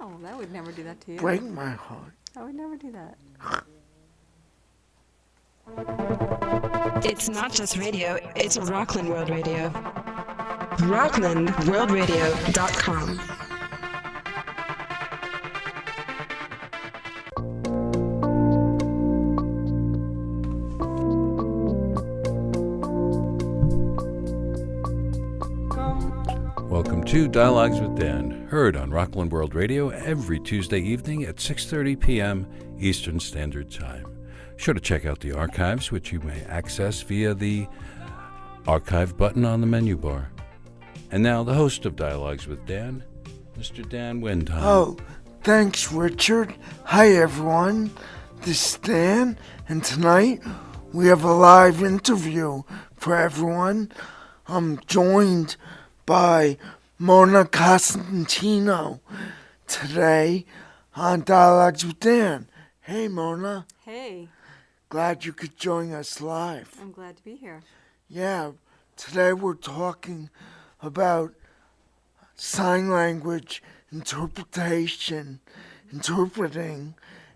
Oh, that would never do that to you. break my heart. I would never do that. It's not just radio, it's Rockland World Radio. RocklandWorldRadio.com. Welcome to Dialogues with Dan, heard on Rockland World Radio every Tuesday evening at 6:30 p.m. Eastern Standard Time. Sure to check out the archives, which you may access via the archive button on the menu bar. And now, the host of Dialogues with Dan, Mr. Dan Windheim. Oh, thanks, Richard. Hi, everyone. This is Dan, and tonight we have a live interview for everyone. I'm joined by Mona Costantino today on Dialogues with Dan. Hey, Mona. Hey, Glad you could join us live. I'm glad to be here. Yeah, today we're talking about sign language interpreting,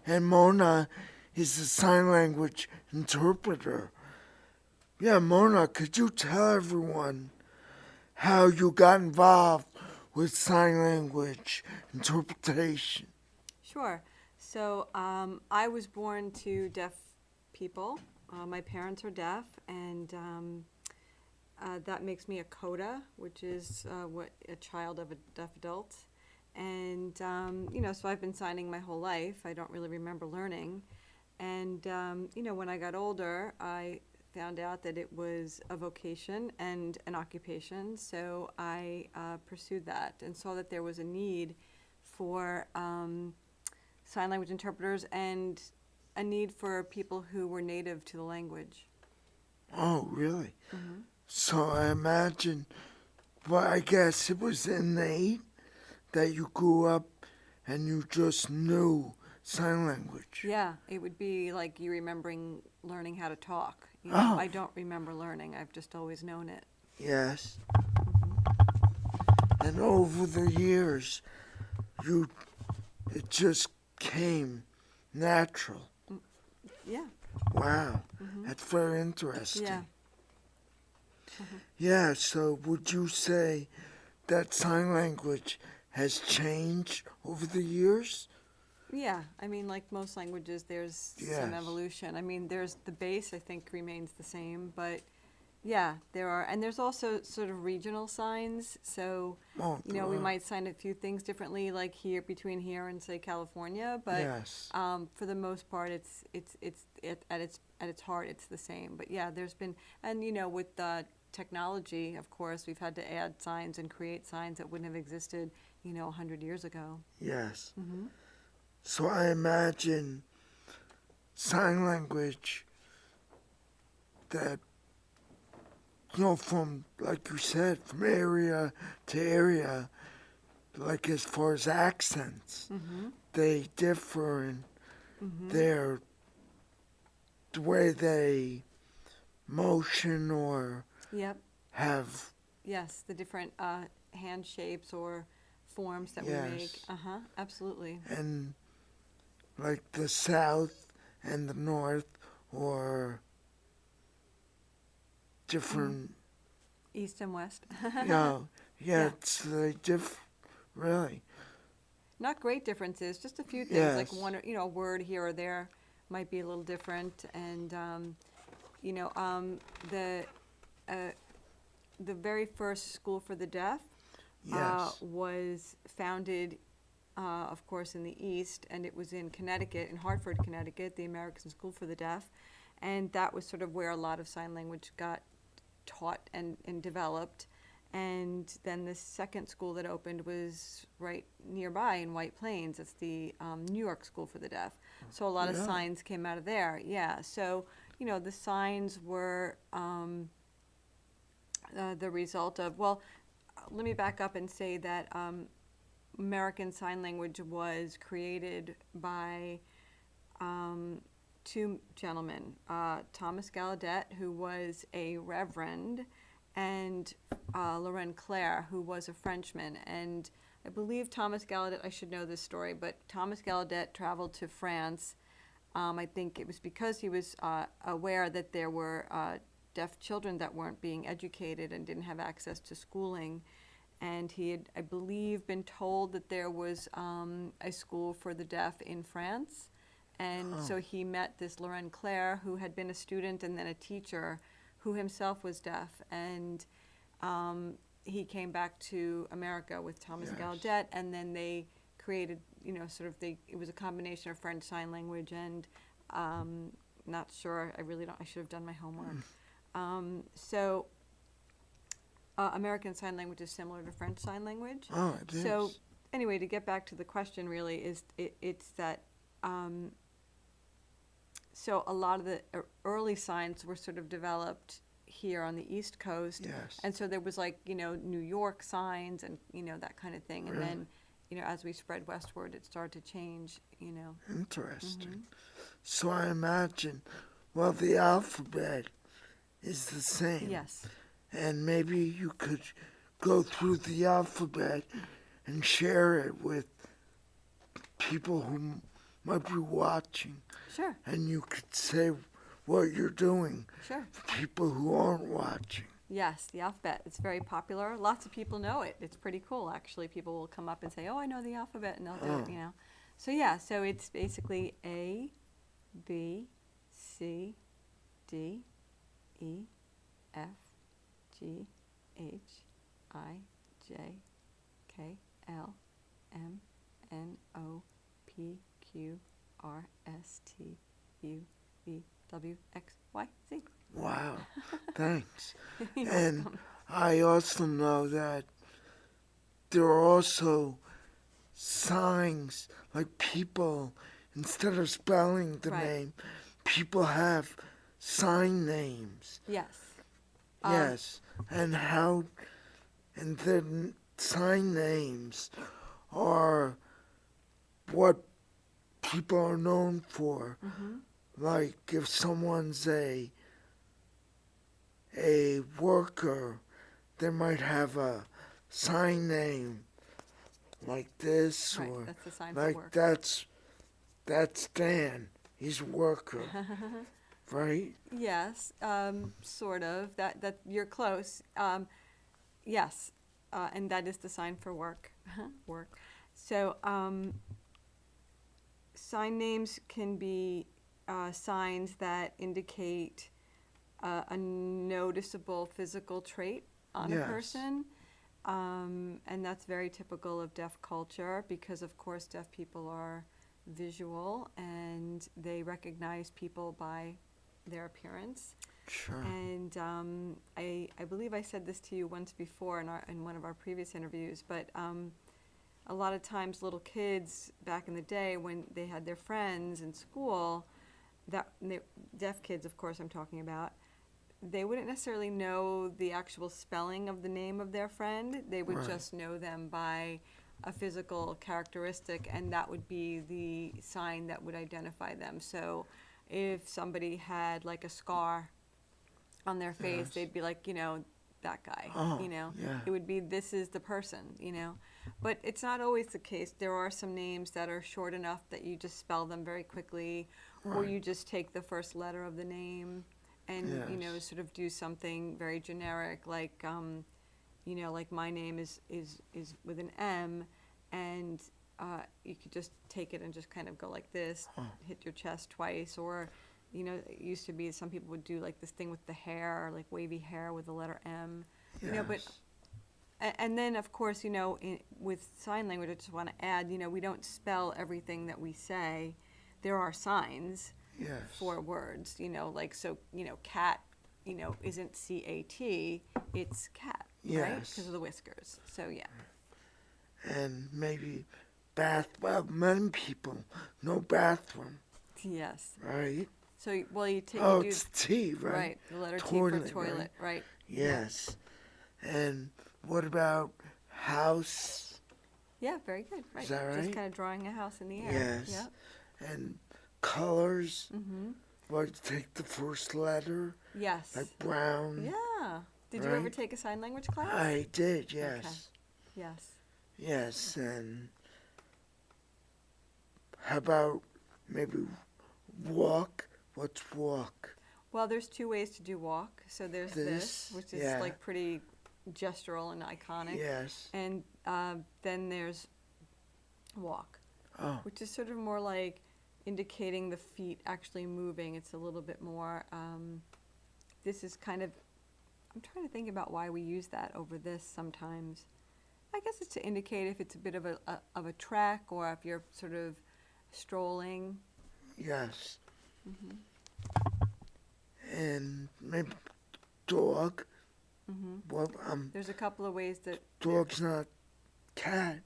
and Mona is a sign language interpreter. Yeah, Mona, could you tell everyone how you got involved with sign language interpretation? Sure. So I was born to deaf people. My parents are deaf, and that makes me a CODA, which is what a child of a deaf adult. And, so I've been signing my whole life. I don't really remember learning. And, when I got older, I found out that it was a vocation and an occupation. So I pursued that and saw that there was a need for sign language interpreters and a need for people who were native to the language. Oh, really? Mm-hmm. So I imagine, well, I guess it was innate that you grew up and you just knew sign language. Yeah, it would be like you remembering learning how to talk. Oh. I don't remember learning. I've just always known it. Yes. And over the years, it just came natural. Yeah. Wow, that's very interesting. Yeah. Yeah, so would you say that sign language has changed over the years? Yeah, I mean, like most languages, there's some Yes. evolution. I mean, there's the base, I think, remains the same, but yeah, there are, and there's also sort of regional signs. So, Oh, we there are. might sign a few things differently, like here, between here and say California, but Yes. for the most part, it's at its heart, it's the same. But yeah, there's been, and with technology, of course, we've had to add signs and create signs that wouldn't have existed, 100 years ago. Yes. Mm-hmm. So I imagine sign language that, from, like you said, from area to area, like as far as accents, Mm-hmm. they differ in Mm-hmm. the way they motion or Yep. have. Yes, the different hand shapes or forms that we make. Yes. Absolutely. And like the South and the North, or different, East and West. yeah, Yeah. it's they really. Not great differences, just a few things, Yes. like one, a word here or there might be a little different. And, the very first school for the deaf Yes. was founded, of course, in the East, and it was in Connecticut, in Hartford, Connecticut, the American School for the Deaf. And that was sort of where a lot of sign language got taught and developed. And then the second school that opened was right nearby in White Plains. It's the New York School for the Deaf. So a lot of Yeah. signs came out of there. Yeah. So, the signs were the result of, well, let me back up and say that American Sign Language was created by two gentlemen, Thomas Gallaudet, who was a reverend, and Laurent Clair, who was a Frenchman. And I believe Thomas Gallaudet, I should know this story, but Thomas Gallaudet traveled to France. I think it was because he was aware that there were deaf children that weren't being educated and didn't have access to schooling. And he had, I believe, been told that there was a school for the deaf in France. And so he met this Laurent Claire, who had been a student and then a teacher, who himself was deaf. And he came back to America with Thomas Gallaudet, and then they created, it was a combination of French Sign Language and, not sure, I should have done my homework. American Sign Language is similar to French Sign Language. Oh, it is. So anyway, to get back to the question really it's that, so a lot of the early signs were sort of developed here on the East Coast. Yes. And so there was New York signs and, that kind of thing. And then, as we spread westward, it started to change, Interesting. Mm-hmm. So I imagine, the alphabet is the same. Yes. And maybe you could go through the alphabet and share it with people who might be watching. Sure. And you could say what you're doing Sure. for people who aren't watching. Yes, the alphabet. It's very popular. Lots of people know it. It's pretty cool, actually. People will come up and say, "Oh, I know the alphabet," and they'll do it, So it's basically A, B, C, D, E, F, G, H, I, J, K, L, M, N, O, P, Q, R, S, T, U, V, W, X, Y, Z. Wow, thanks. You're And welcome. I also know that there are also signs, like people, instead of spelling the Right. name, people have sign names. Yes. Yes, and then sign names are what people are known for. Mm-hmm. Like if someone's a worker, they might have a sign name like this, Right, or that's the sign for like work. that's Dan. He's a worker, right? Yes, sort of. That you're close. Yes, and that is the sign for work. Work. So sign names can be signs that indicate a noticeable physical trait on a Yes. person. And that's very typical of deaf culture because, of course, deaf people are visual and they recognize people by their appearance. Sure. And I believe I said this to you once before in one of our previous interviews, but a lot of times little kids back in the day when they had their friends in school, deaf kids, of course I'm talking about, they wouldn't necessarily know the actual spelling of the name of their friend. They would Right. just know them by a physical characteristic, and that would be the sign that would identify them. So if somebody had like a scar on their face, Yes. they'd be like, that guy, Oh, yeah. It would be, this is the person, But it's not always the case. There are some names that are short enough that you just spell them very quickly, or Right. you just take the first letter of the name and, Yes. sort of do something very generic, like, like my name is with an M, and you could just take it and just kind of go like this, hit your chest twice, or, it used to be some people would do like this thing with the hair, like wavy hair with the letter M, but, Yes. and then of course, with sign language, I just want to add, we don't spell everything that we say. There are signs Yes. for words, cat, isn't C-A-T, it's cat, right? Yes. Because of the whiskers. So, yeah. And maybe many people know bathroom, Yes. right? So, you take Oh, you do, it's T, right? right, the letter T Toilet, for toilet, right? right? Yes. And what about house? Yeah, very good, right. that Just right? kind of drawing a house in the air. Yes. Yep. And colors? Mm-hmm. What, take the first letter? Yes. Like brown? Yeah. Did you ever right? take a sign language class? I did, yes. Yes. Yes, and how about maybe walk? What's walk? Well, there's two ways to do walk. So there's this, which is yeah. like pretty gestural and iconic. Yes. And then there's walk, Oh, which is sort of more like indicating the feet actually moving. It's a little bit more, this is kind of, I'm trying to think about why we use that over this sometimes. I guess it's to indicate if it's a bit of a trek or if you're sort of strolling. yes. And maybe dog. Well, There's a couple of ways that, dog's not cat.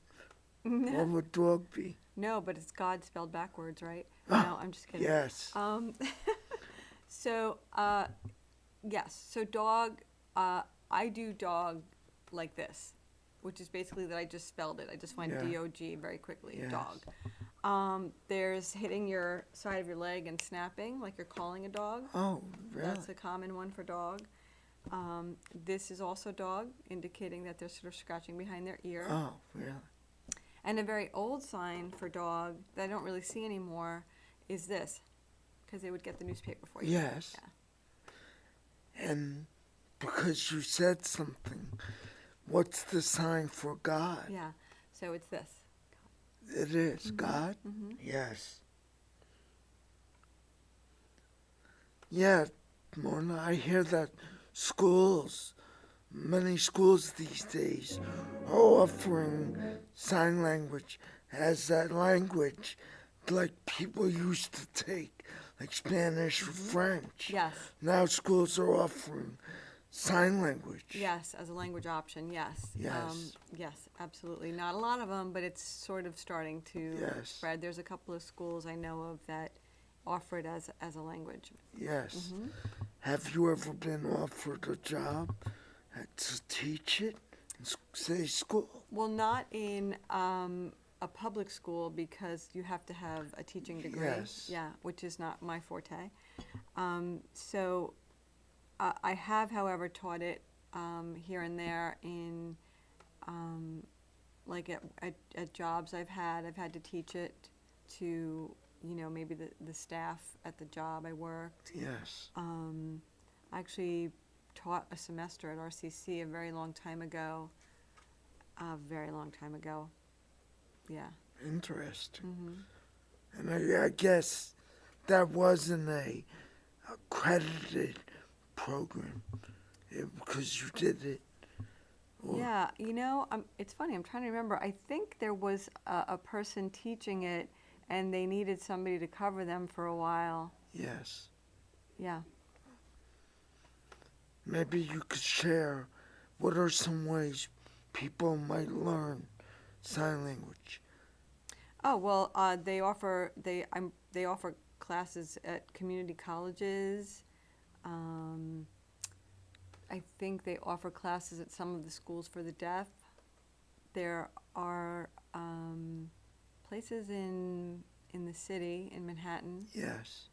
What would dog be? no, but it's God spelled backwards, right? No, I'm just kidding. Yes. So, yes, so dog, I do dog like this, which is basically that I just spelled it. I just went Yeah. D-O-G very quickly, Yes. dog. There's hitting your side of your leg and snapping, like you're calling a dog. Oh, really? That's a common one for dog. This is also dog, indicating that they're sort of scratching behind their ear. Oh, really? And a very old sign for dog that I don't really see anymore is this, because they would get the newspaper for you. Yes. Yeah. And because you said something, what's the sign for God? Yeah, so it's this. It is God? Yes. Yeah, Mona, I hear that many schools these days are offering sign language as that language like people used to take, like Spanish or French. Yes, Now schools are offering sign language. yes, as a language option, yes. Yes. Yes, absolutely. Not a lot of them, but it's sort of starting to Yes. spread. There's a couple of schools I know of that offer it as a language. Yes. Have you ever been offered a job to teach it in say school? Well, not in a public school because you have to have a teaching degree. Yes. Yeah, which is not my forte. So I have, however, taught it here and there in like at jobs I've had to teach it to, maybe the staff at the job I worked. Yes. I actually taught a semester at RCC a very long time ago. Yeah. Interesting. And I guess that wasn't a accredited program because you did it. Yeah, it's funny. I'm trying to remember. I think there was a person teaching it, and they needed somebody to cover them for a while. Yes. Yeah. Maybe you could share what are some ways people might learn sign language. Oh well, they offer classes at community colleges. I think they offer classes at some of the schools for the deaf. There are places in the city, in Manhattan, Yes.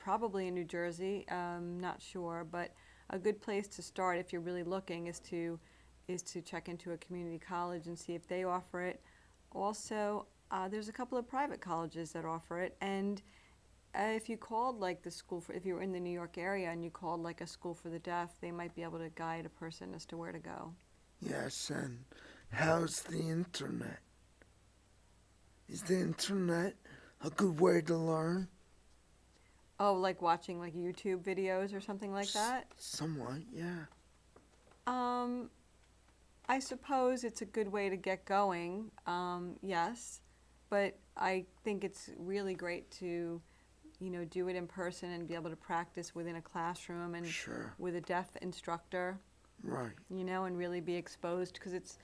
probably in New Jersey, not sure, but a good place to start if you're really looking is to check into a community college and see if they offer it. Also, there's a couple of private colleges that offer it, and if you called like the school if you were in the New York area and you called like a school for the deaf, they might be able to guide a person as to where to go. Yes, and how's the internet? Is the internet a good way to learn? Oh, like watching like YouTube videos or something like that? Somewhat, yeah. I suppose it's a good way to get going, yes, but I think it's really great to, do it in person and be able to practice within a classroom and Sure. with a deaf instructor, Right. and really be exposed, because it's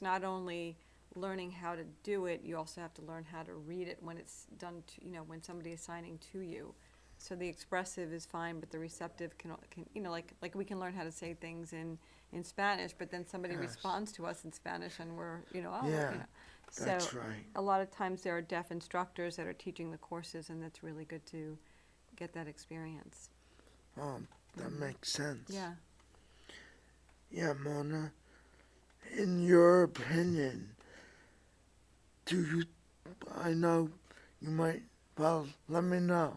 not only learning how to do it, you also have to learn how to read it when it's done, when somebody is signing to you. So the expressive is fine, but the receptive can like we can learn how to say things in Spanish, but then somebody Yes. responds to us in Spanish, and we're Yeah, So that's right. a lot of times there are deaf instructors that are teaching the courses, and that's really good to get that experience. That makes sense. Yeah. Yeah, Mona, in your opinion, do you, I know you might, well, let me know.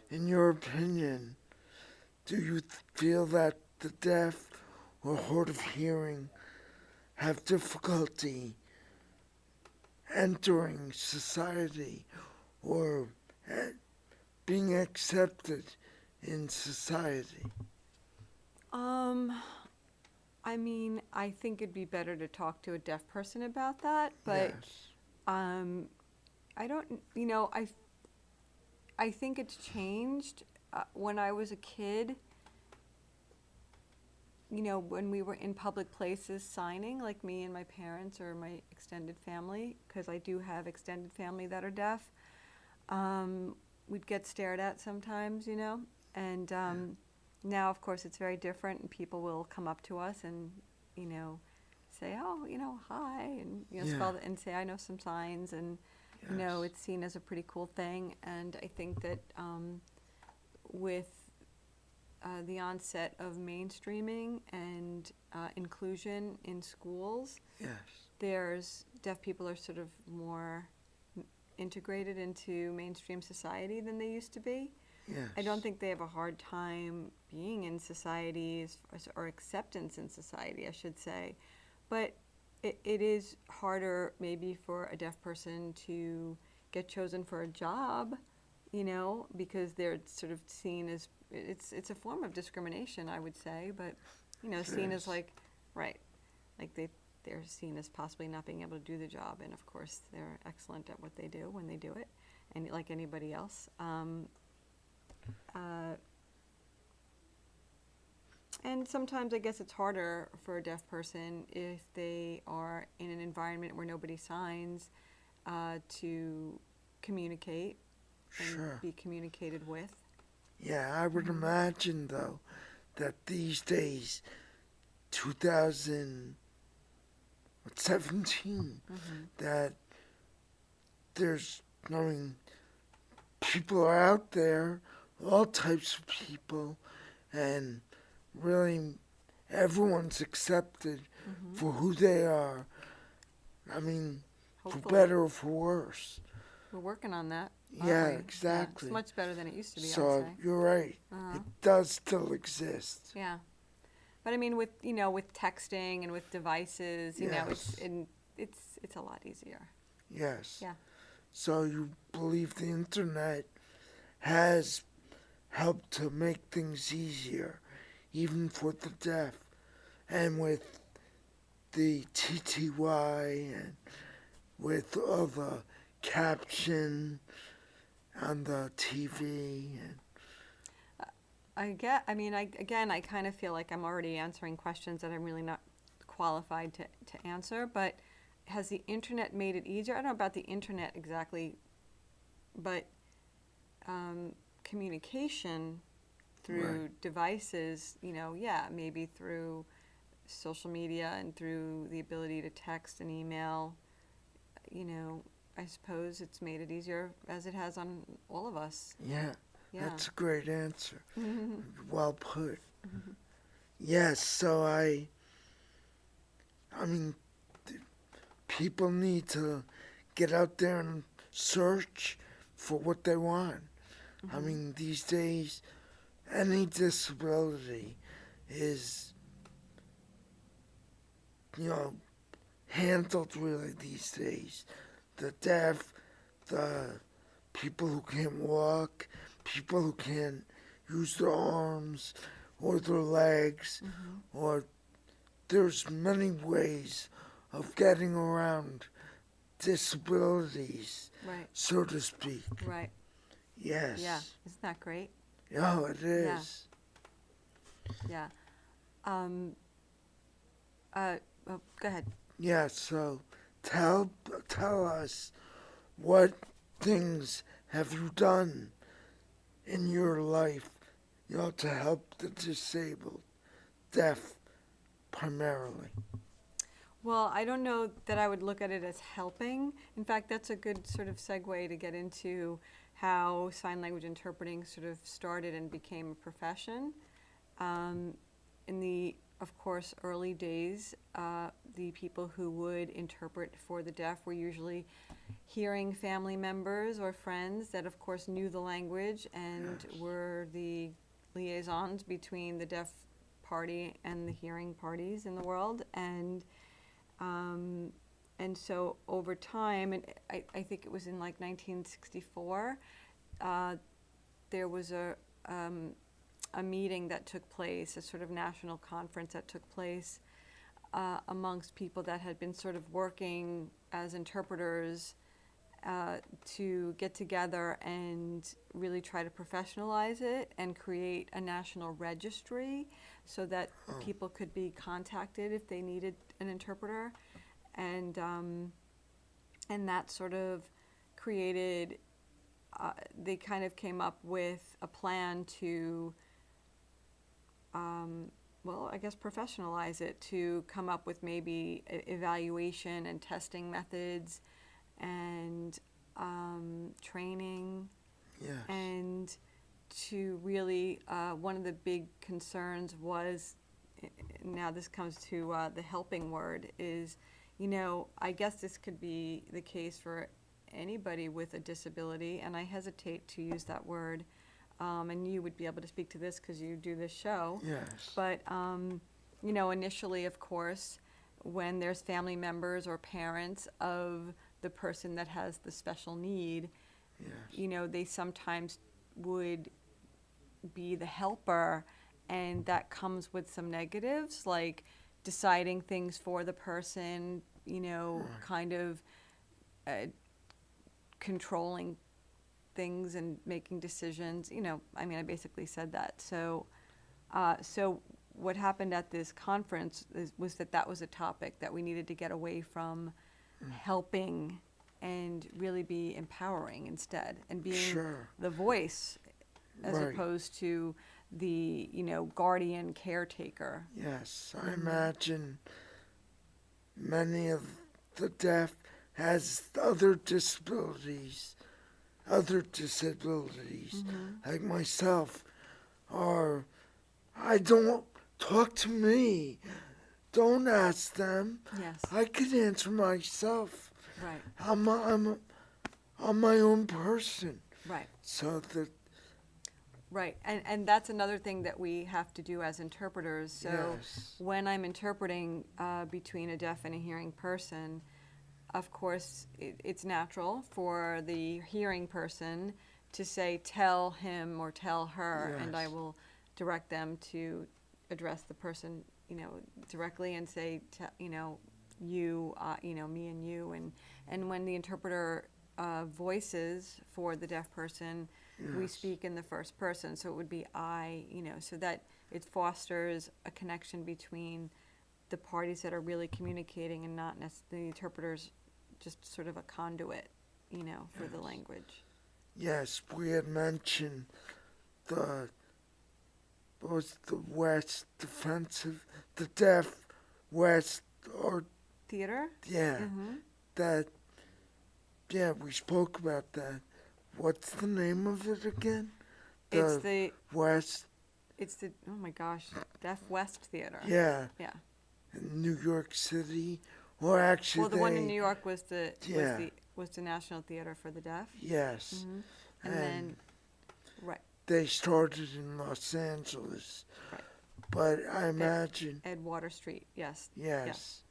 In your opinion, do you feel that the deaf or hard of hearing have difficulty entering society or being accepted in society? I mean, I think it'd be better to talk to a deaf person about that, but Yes. I don't, I think it's changed. When I was a kid, when we were in public places signing, like me and my parents or my extended family, because I do have extended family that are deaf, we'd get stared at sometimes, and now, of course, it's very different, and people will come up to us and, say, oh, hi, and, spell it and say, I know some signs, and, it's seen as a pretty cool thing. And I think that with the onset of mainstreaming and inclusion in schools, Yes. there's deaf people are sort of more integrated into mainstream society than they used to be. Yes. I don't think they have a hard time being in societies or acceptance in society, I should say. But it is harder maybe for a deaf person to get chosen for a job, because they're sort of seen as, it's a form of discrimination, I would say, but, seen as like they're seen as possibly not being able to do the job. And of course, they're excellent at what they do when they do it, and like anybody else. And sometimes I guess it's harder for a deaf person if they are in an environment where nobody signs to communicate and Sure. be communicated with. Yeah, I would imagine, though, that these days, 2017, that there's, people are out there, all types of people, and really everyone's accepted for who they are. I mean, for Hopefully. better or for worse. We're working on that. Yeah, aren't we? exactly. It's much better than it used to be, So I'd say. you're right. It does still exist. Yeah. But I mean, with texting and with devices, Yes. it's a lot easier. Yes. Yeah. So you believe the internet has helped to make things easier, even for the deaf, and with the TTY and with all the caption on the TV. And I kind of feel like I'm already answering questions that I'm really not qualified to answer, but has the internet made it easier? I don't know about the internet exactly, but communication through Right. devices, maybe through social media and through the ability to text and email, I suppose it's made it easier as it has on all of us. yeah, Yeah. that's a great answer. Well put. Yes, so I mean, people need to get out there and search for what they want. I mean, these days, any disability is, handled really these days. The deaf, the people who can't walk, people who can't use their arms or their legs, or there's many ways of getting around disabilities, Right. so to speak. Right. Yes. Yeah. Isn't that great? Oh, it is. Yeah. Well, go ahead. Yeah, so tell us, what things have you done in your life, to help the disabled, deaf primarily? Well, I don't know that I would look at it as helping. In fact, that's a good sort of segue to get into how sign language interpreting sort of started and became a profession. In the of course, early days, the people who would interpret for the deaf were usually hearing family members or friends that, of course, knew the language and were the liaisons between the deaf party and the hearing parties in the world. And so over time, and I think it was in like 1964, there was a meeting that took place, a sort of national conference that took place amongst people that had been sort of working as interpreters to get together and really try to professionalize it and create a national registry so that people could be contacted if they needed an interpreter. And that sort of created, they kind of came up with a plan to, well, I guess professionalize it, to come up with maybe evaluation and testing methods and training. Yes. And to really, one of the big concerns was, now this comes to the helping word, is, you know, I guess this could be the case for anybody with a disability, and I hesitate to use that word, and you would be able to speak to this because you do this show. Yes. But, you know, initially, of course, when there's family members or parents of the person that has the special need, Yes. you know, they sometimes would be the helper, and that comes with some negatives, like deciding things for the person, you know, kind of controlling things and making decisions. You know, I mean, I basically said that. So what happened at this conference was that was a topic that we needed to get away from helping and really be empowering instead, and being Sure. the voice as Right. opposed to the, you know, guardian caretaker. Yes, I imagine many of the deaf has other disabilities, like myself, or I don't talk to me. Don't ask them. Yes. I can answer myself. Right. I'm my own person. Right. So that Right, and that's another thing that we have to do as interpreters. So Yes. when I'm interpreting between a deaf and a hearing person, of course, it's natural for the hearing person to say, tell him or tell her, and I Yes. will direct them to address the person, you know, directly and say, you know, you, you know, me and you. And when the interpreter voices for the deaf person, we Yes. speak in the first person, so it would be I, you know, so that it fosters a connection between the parties that are really communicating and not necessarily the interpreter's just sort of a conduit, you know, for the Yes. language. Yes, we had mentioned the deaf West, or Theater? yeah, Mm-hmm. that, yeah, we spoke about that. What's the name of it again? It's the, West, oh my gosh, Deaf West Theater. yeah, Yeah. in New York City, or actually Well, the one in New York was the Yeah. was the National Theater for the Deaf. Yes, Mm-hmm. And then, right, they started in Los Angeles, Right. but I imagine, Ed Water Street, yes. yes,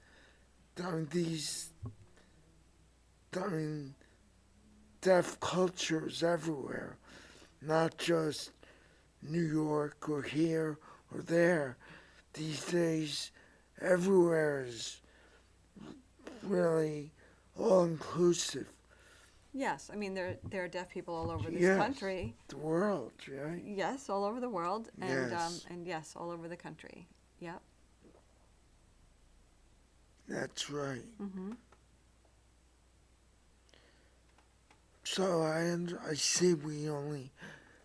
during deaf cultures everywhere, not just New York or here or there. These days, everywhere is really all-inclusive. Yes, I mean, there are deaf people all over this Yes. country. The world, right? Yes, all over the world, Yes. and yes, all over the country. Yep. That's right. Mm-hmm. So I see we only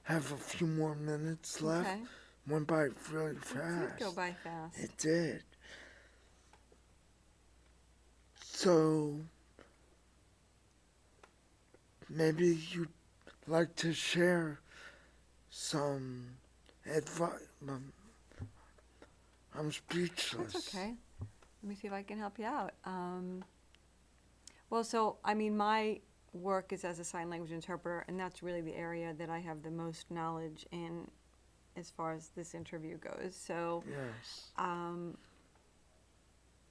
have a few more minutes left. Okay. Went by really It fast. did go by fast. It did. So maybe you'd like to share some I'm speechless. That's okay. Let me see if I can help you out. Well, so, I mean, my work is as a sign language interpreter, and that's really the area that I have the most knowledge in as far as this interview goes. So, Yes.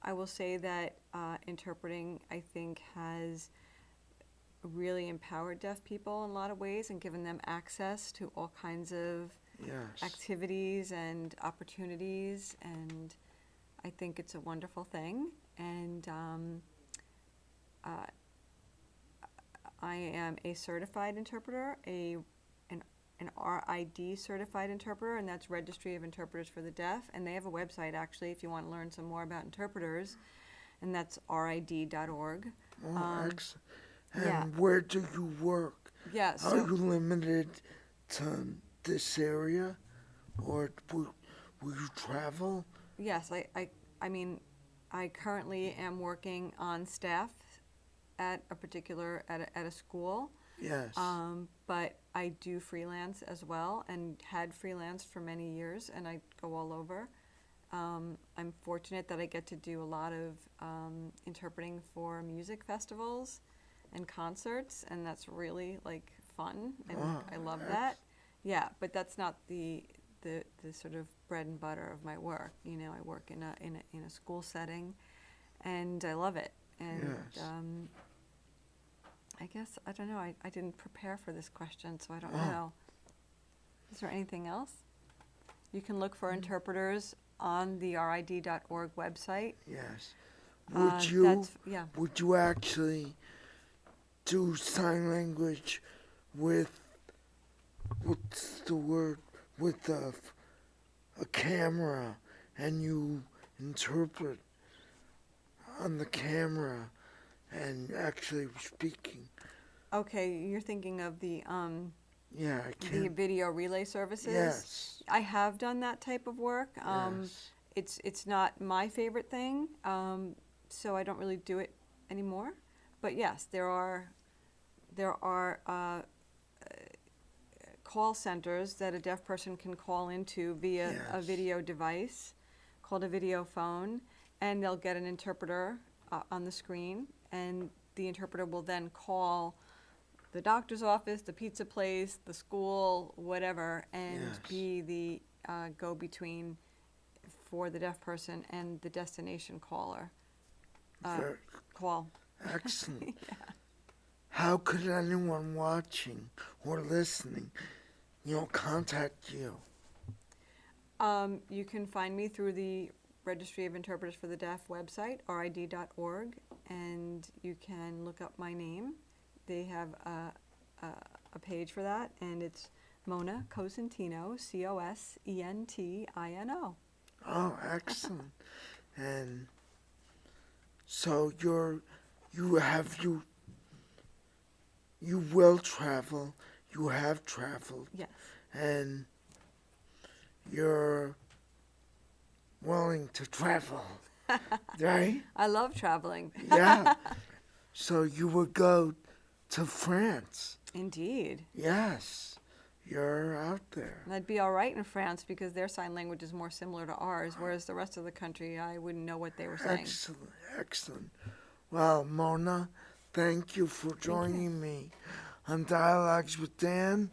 I will say that interpreting, I think, has really empowered deaf people in a lot of ways and given them access to all kinds of Yes. activities and opportunities, and I think it's a wonderful thing. And I am a certified interpreter, an RID certified interpreter, and that's Registry of Interpreters for the Deaf. And they have a website, actually, if you want to learn some more about interpreters, and that's rid.org. Oh, excellent. And yeah. where do you work? Yeah, Are so you limited to this area, or will you travel? yes, I mean, I currently am working on staff at a particular, at a school. Yes. But I do freelance as well, and had freelanced for many years, and I go all over. I'm fortunate that I get to do a lot of interpreting for music festivals and concerts, and that's really like fun, and Wow, I love that. Yeah, but that's not the sort of bread and butter of my work. You know, I work in a school setting, and I love it. And Yes. I guess, I don't know, I didn't prepare for this question, so I don't Oh. know. Is there anything else? You can look for interpreters on the rid.org website. Yes. Yeah. Would you actually do sign language with, what's the word, with a camera, and you interpret on the camera and actually speaking? Okay, you're thinking of the Yeah, I the can't. video relay services? Yes. I have done that type of work. Yes. It's not my favorite thing, so I don't really do it anymore. But yes, there are call centers that a deaf person can call into via a Yes. video device called a video phone, and they'll get an interpreter on the screen, and the interpreter will then call the doctor's office, the pizza place, the school, whatever, and Yes. be the go-between for the deaf person and the destination caller. Very Call. excellent. How could anyone watching or listening, contact you? You can find me through the Registry of Interpreters for the Deaf website, rid.org, and you can look up my name. They have a page for that, and it's Mona Cosentino, Cosentino. Oh, excellent. And so you will travel, you have traveled, Yes. and you're willing to travel, right? I love traveling. Yeah. So you would go to France. Indeed. Yes. You're out there. And I'd be all right in France because their sign language is more similar to ours, whereas the rest of the country, I wouldn't know what they were saying. Excellent, excellent. Well, Mona, thank you for joining me on Dialogues with Dan.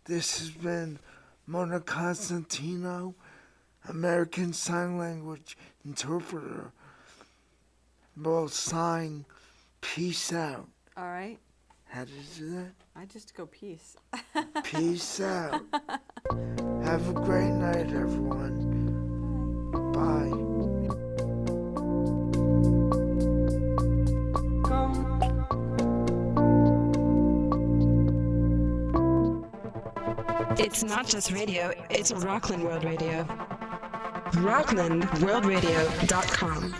This has been Mona Cosentino, American Sign Language interpreter. We'll sign peace out. All right. How do you do that? I just go peace. Peace out. Have a great night, everyone. Bye. It's not just radio, it's Rockland World Radio. RocklandWorldRadio.com.